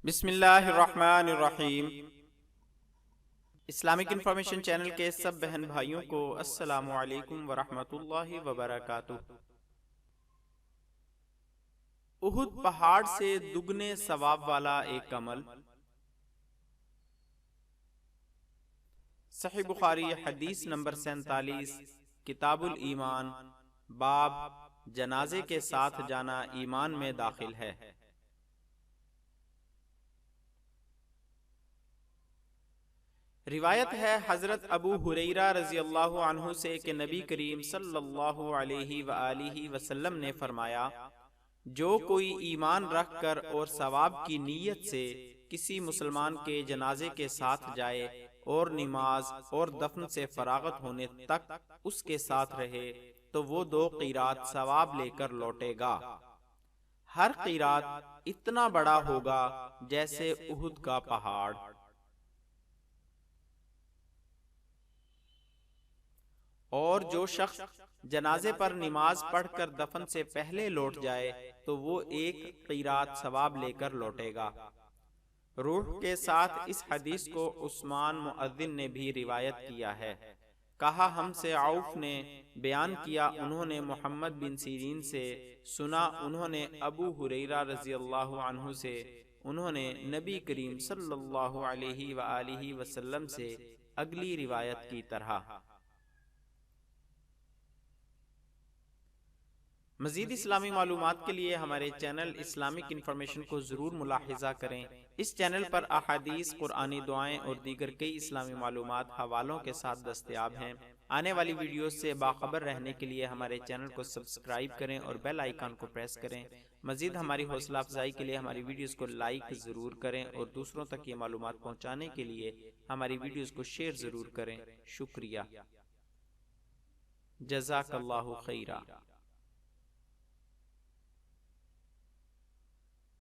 بسم اللہ الرحمن الرحیم۔ اسلامک انفارمیشن چینل کے سب بہن بھائیوں کو السلام علیکم ورحمۃ اللہ وبرکاتہ۔ احد پہاڑ سے دگنے ثواب والا ایک عمل۔ صحیح بخاری حدیث نمبر 47، کتاب الایمان، باب جنازے کے ساتھ جانا ایمان میں داخل ہے۔ روایت ہے حضرت ابو ہریرہ رضی اللہ عنہ سے کہ نبی کریم صلی اللہ علیہ وآلہ وسلم نے فرمایا، جو کوئی ایمان رکھ کر اور ثواب کی نیت سے کسی مسلمان کے جنازے کے ساتھ جائے اور نماز اور دفن سے فراغت ہونے تک اس کے ساتھ رہے تو وہ 2 قیرات ثواب لے کر لوٹے گا۔ ہر قیرات اتنا بڑا ہوگا جیسے احد کا پہاڑ۔ اور جو شخص جنازے پر نماز پڑھ کر دفن سے پہلے لوٹ جائے تو وہ 1 قیرات ثواب لے کر لوٹے گا۔ روح کے ساتھ اس حدیث کو عثمان مؤذن نے بھی روایت کیا ہے۔ کہا ہم سے عوف نے بیان کیا، انہوں نے محمد بن سیرین سے سنا، انہوں نے ابو ہریرہ رضی اللہ عنہ سے، انہوں نے نبی کریم صلی اللہ علیہ وآلہ وسلم سے اگلی روایت کی طرح۔ مزید اسلامی معلومات کے لیے ہمارے چینل اسلامک انفارمیشن کو ضرور ملاحظہ کریں۔ اس چینل پر احادیث، قرآنی دعائیں اور دیگر کئی اسلامی معلومات حوالوں کے ساتھ دستیاب ہیں۔ آنے والی ویڈیوز سے باخبر رہنے کے لیے ہمارے چینل کو سبسکرائب کریں اور بیل آئیکن کو پریس کریں۔ مزید ہماری حوصلہ افزائی کے لیے ہماری ویڈیوز کو لائک ضرور کریں اور دوسروں تک یہ معلومات پہنچانے کے لیے ہماری ویڈیوز کو شیئر ضرور کریں۔ شکریہ۔ جزاک اللہ خیرہ۔